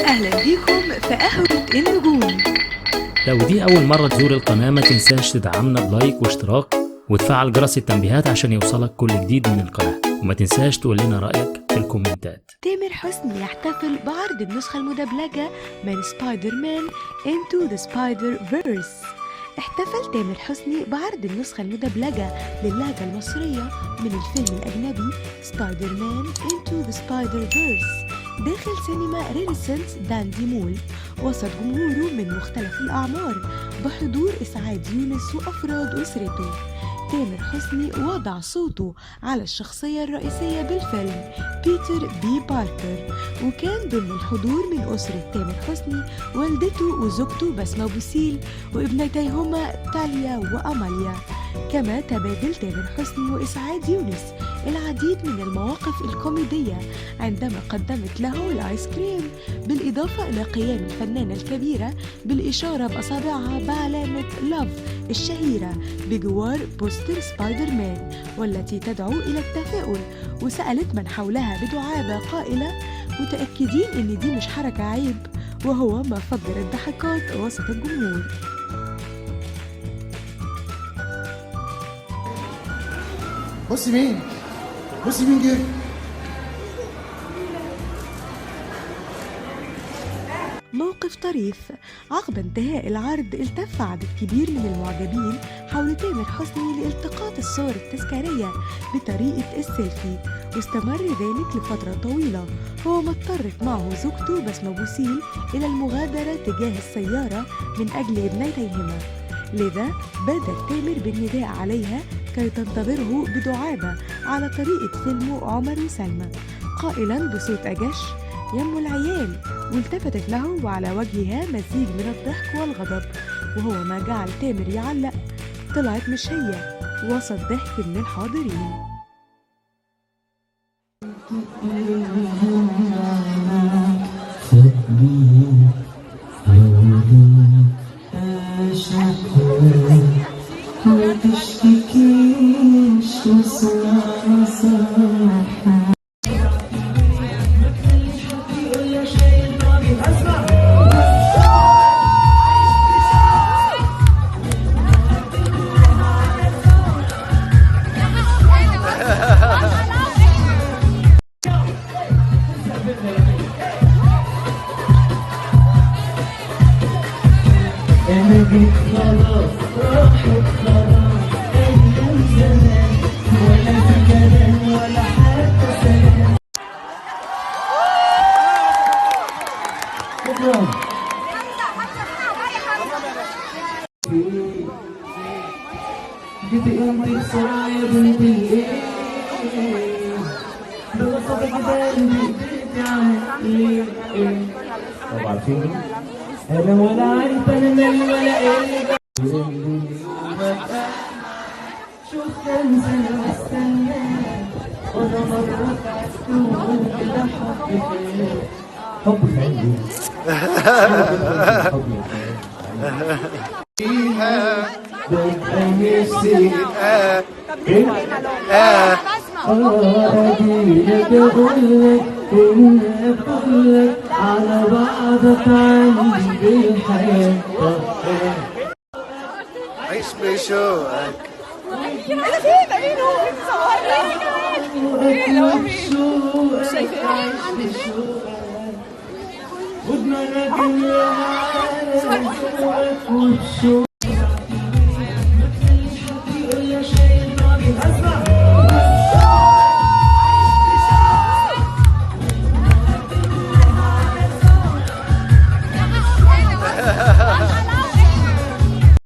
أهلا بيكم في قهوة النجوم. لو دي أول مرة تزور القناة ما تنساش تدعمنا بلايك واشتراك وتفعل جرس التنبيهات عشان يوصلك كل جديد من القناة، وما تنساش تقول لنا رأيك في الكومنتات. تامر حسني يحتفل بعرض النسخة المدبلجة من سبايدر مان Into the Spider-Verse. احتفل تامر حسني بعرض النسخة المدبلجة للهجة المصرية من الفيلم الأجنبي سبايدر مان Into the Spider-Verse داخل سينما رينيسانس داندي مول وسط جمهوره من مختلف الأعمار بحضور إسعاد يونس وأفراد أسرته. تامر حسني وضع صوته على الشخصية الرئيسية بالفيلم بيتر بي باركر، وكان ضمن الحضور من أسرة تامر حسني والدته وزوجته بسمة بوسيل وابنتيهما تاليا وأماليا. كما تبادل تامر حسني وإسعاد يونس العديد من المواقف الكوميدية عندما قدمت له الآيس كريم، بالإضافة إلى قيام الفنانة الكبيرة بالإشارة بأصابعها بعلامة لاف الشهيرة بجوار بوستر سبايدر مان والتي تدعو إلى التفاؤل، وسألت من حولها بدعابة قائلة: متأكدين إن دي مش حركة عيب؟ وهو ما فجر الضحكات وسط الجمهور. بصي مين جه. موقف طريف: عقب انتهاء العرض التف عدد كبير من المعجبين حول تامر حسني لالتقاط الصور التذكارية بطريقة السيلفي، واستمر ذلك لفترة طويلة، هو ما اضطرت معه زوجته بسمة بوسيل إلى المغادرة تجاه السيارة من أجل ابنتيهما، لذا بادر تامر بالنداء عليها كي تنتظره بدعابة على طريقة فيلم عمر وسلمى قائلا بصوت أجش: يم العيال، والتفتت له وعلى وجهها مزيج من الضحك والغضب، وهو ما جعل تامر يعلق: طلعت مش هي، وسط ضحك من الحاضرين. خلاص راحت خلاص أيام زمان، ولا في كلام ولا حتى سلام. شكرا. جيتي انتي بسرعة يا بنتي، بوصفك قلبي قدرتي عملي طب عارفين انا ولا عارف انا مالي ولا ايه. شوف كم سنة بستناك وانا مرة تعبت وقلت كده حب خير فيها ببقى نفسي أجيلك أقولك على بعضك عندي بالحياة. عيش بشوقك ودماغك اللي معاك